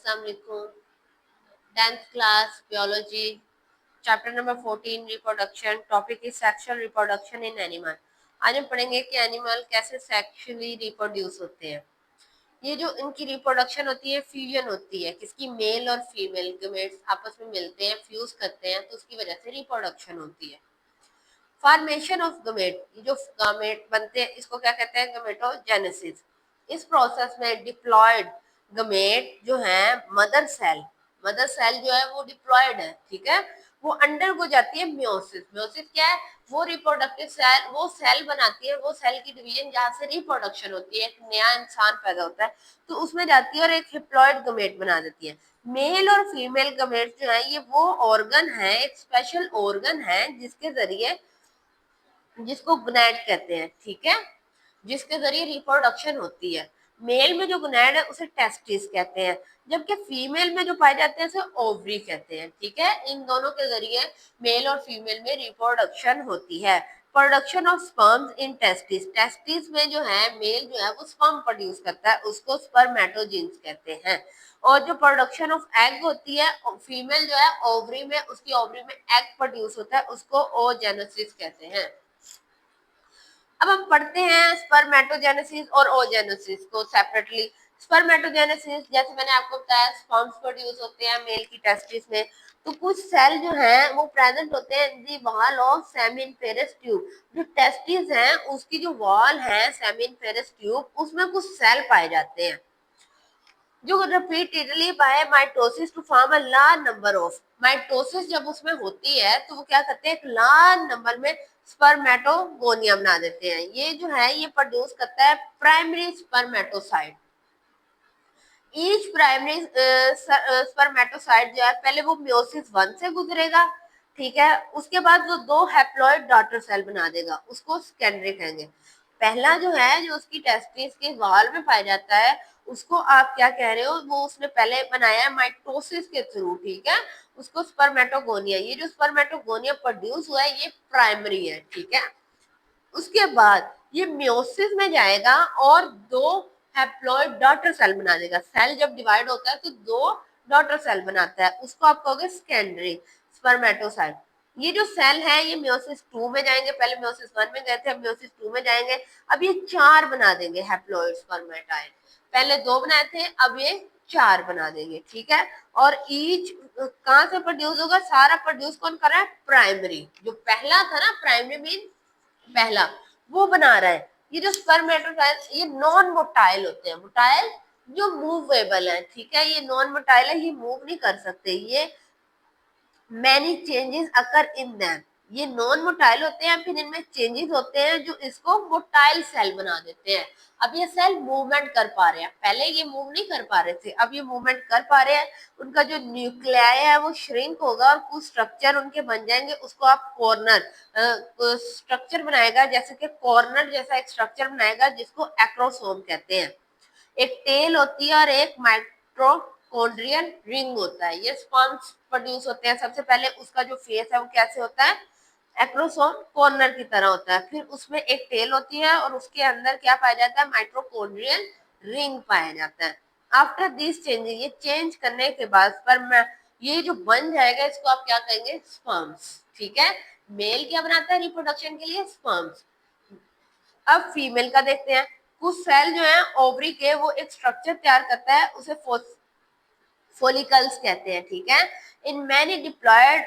अस्सलाम वालेकुम। 10th class biology chapter number 14 reproduction. Topic is sexual reproduction in animal. आज हम पढ़ेंगे कि एनिमल कैसे सेक्सुअली रिप्रोड्यूस होते हैं। ये जो इनकी रिप्रोडक्शन होती है, फ्यूजन होती है, किसकी, मेल और फीमेल गमेट्स आपस में मिलते हैं, फ्यूज करते हैं, तो उसकी वजह से रिप्रोडक्शन होती है। फॉर्मेशन ऑफ गमेट, ये जो गमेट बनते हैं इसको क्या कहते हैं, गमेटोजेनेसिस। इस प्रोसेस में डिप्लॉयड गमेट जो है, मदर सेल जो है वो डिप्लॉयड है, ठीक है, वो अंडर को जाती है म्योसिस। म्योसिस क्या है, वो रिप्रोडक्टिव सेल, वो सेल बनाती है, वो सेल की डिवीजन जहाँ से रिप्रोडक्शन होती है, एक नया इंसान पैदा होता है तो उसमें जाती है और एक हिप्लॉयड गमेट बना देती है। मेल और फीमेल गमेट जो है ये वो ऑर्गन है, एक स्पेशल ऑर्गन है जिसके जरिए, जिसको गुनैड कहते हैं, ठीक है, जिसके जरिए रिप्रोडक्शन होती है। मेल में जो गुनैड है उसे टेस्टिस कहते हैं, जबकि फीमेल में जो पाए जाते हैं उसे ओवरी कहते हैं, ठीक है। इन दोनों के जरिए मेल और फीमेल में रिप्रोडक्शन होती है। Production of sperms in testis, testis में जो है मेल जो है वो स्पर्म प्रोड्यूस करता है, उसको स्पर्मेटोजिन्स कहते हैं। और जो प्रोडक्शन ऑफ एग होती है, फीमेल जो है ओवरी में, उसकी ओवरी में एग प्रोड्यूस होता है, उसको ओजेनेसिस कहते हैं। अब हम पढ़ते हैं स्पर्मेटोजेनेसिस और ओजेनेसिस को सेपरेटली। स्पर्मेटोजेनेसिस, जैसे मैंने आपको बताया, स्पर्म्स प्रोड्यूस होते हैं मेल की टेस्टिस में, तो कुछ सेल जो हैं वो प्रेजेंट होते हैं in the wall of seminiferous tube. जो टेस्टिस हैं उसकी जो वॉल है सेमिनिफेरस ट्यूब, उसमें कुछ सेल पाए जाते हैं जो repeatedly by mitosis to form a large number of, mitosis जब उसमें होती है तो वो क्या करते हैं, एक लार्ज नंबर में स्पर्मेटोगोनिया बना देते हैं। ये जो है ये प्रोड्यूस करता है primary spermatocyte. Each primary spermatocyte जो है पहले वो म्योसिस 1 से गुजरेगा, ठीक है, उसके बाद वो 2 हैप्लॉइड डॉटर सेल बना देगा, उसको सेकेंडरी कहेंगे। पहला जो है जो उसकी टेस्टिस के वॉल में पाया जाता है उसको आप क्या कह रहे हो, वो उसने पहले बनाया है माइटोसिस के थ्रू, ठीक है, उसको स्पर्मेटोगोनिया। ये जो स्पर्मेटोगोनिया प्रोड्यूस हुआ है ये प्राइमरी है, ठीक है। उसके बाद ये म्योसिस में जाएगा और 2 हैप्लॉइड डॉटर सेल बना देगा। सेल जब डिवाइड होता है तो 2 डॉटर सेल बनाता है, उसको आप कहोगे सेकेंडरी स्पर्मेटोसाइट। ये जो सेल है ये म्योसिस 2 में जाएंगे, पहले म्योसिस 1 में गए थे, अब म्योसिस 2 में जाएंगे। अब ये 4 बना देंगे हैप्लॉइड स्पर्मेटाइड, पहले 2 बनाए थे अब ये 4 बना देंगे, ठीक है। और ईच कहां से प्रोड्यूस होगा, सारा प्रोड्यूस कौन कर रहा है, प्राइमरी। जो पहला था ना, प्राइमरी मीन पहला, वो बना रहा है। ये जो स्पर्मेटोसाइट ये नॉन मोटाइल होते हैं, मोटाइल जो मूवेबल है, ठीक है, ये नॉन मोटाइल है, ये मूव नहीं कर सकते, ये many changes occur in them, ये नॉन मोटाइल होते हैं, फिर इनमें चेंजेस होते हैं जो इसको मोटाइल सेल बना देते हैं। अब ये सेल मूवमेंट कर पा रहे हैं, पहले ये मूव नहीं कर पा रहे थे, अब ये मूवमेंट कर पा रहे हैं। उनका जो न्यूक्लियाई है वो श्रिंक होगा और कुछ स्ट्रक्चर उनके बन जाएंगे, उसको आप कॉर्नर स्ट्रक्चर बनाएगा, जैसे कि कॉर्नर जैसा एक स्ट्रक्चर बनाएगा जिसको एक्रोसोम कहते हैं। एक टेल होती है और एक माइटोकॉन्ड्रियल रिंग होता है। ये स्पर्म्स प्रोड्यूस होते हैं, सबसे पहले उसका जो फेस है वो कैसे होता है, एक्रोसोम कॉर्नर की तरह होता है, फिर उसमें एक टेल होती है और उसके अंदर क्या पाया जाता है, माइटोकॉन्ड्रियल रिंग पाया जाता है। आफ्टर दिस चेंजिंग, ये चेंज करने के बाद स्पर्म ये जो बन जाएगा इसको आप क्या कहेंगे, स्पर्म्स, ठीक है। मेल क्या बनाता है रिप्रोडक्शन के लिए, स्पर्म्स। अब फीमेल का देखते हैं। कुछ सेल जो है ओवरी के वो एक स्ट्रक्चर तैयार करता है, उसे फोलिकल्स कहते हैं, ठीक है। इन मैनी डिप्लॉयड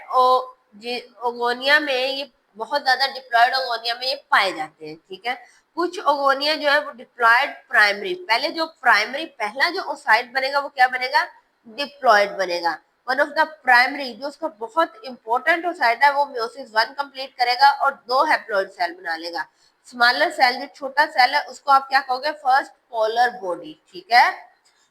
ओगोनिया में ये बहुत ज्यादा डिप्लॉयड ओगोनिया में ये पाए जाते हैं, ठीक है। कुछ ओगोनिया जो है वो डिप्लॉयड प्राइमरी, पहले जो प्राइमरी पहला जो ओसाइट बनेगा वो क्या बनेगा, डिप्लॉयड बनेगा। वन ऑफ द प्राइमरी जो उसका बहुत इंपॉर्टेंट ओसाइट है वो म्योसिस 1 कंप्लीट करेगा और 2 हैप्लॉइड सेल बना लेगा। स्मॉलर सेल जो छोटा सेल है उसको आप क्या कहोगे, फर्स्ट पोलर बॉडी, ठीक है।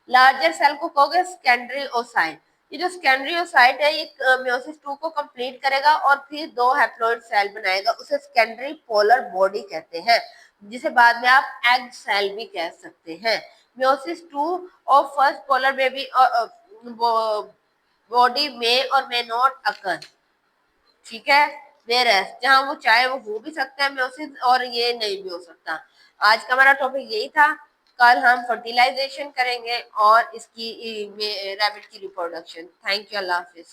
लार्जर सेल को कहोगे सेकेंडरी ओसाइट। ये जो सेकेंडरी ओसाइट है ये म्योसिस 2 को कंप्लीट करेगा और फिर 2 हैप्लॉइड सेल बनाएगा, उसे सेकेंडरी पोलर बॉडी कहते हैं, जिसे बाद में आप एग सेल भी कह सकते हैं। म्योसिस 2 और फर्स्ट पोलर बेबी बॉडी में और मे नॉट अकर, ठीक है, वेयरएस जहां वो चाहे वो हो भी सकता है म्योसिस और ये नहीं भी हो सकता। आज का हमारा टॉपिक यही था। कल हम फर्टिलाइजेशन करेंगे और इसकी रैबिट की reproduction. Thank you, Allah Hafiz.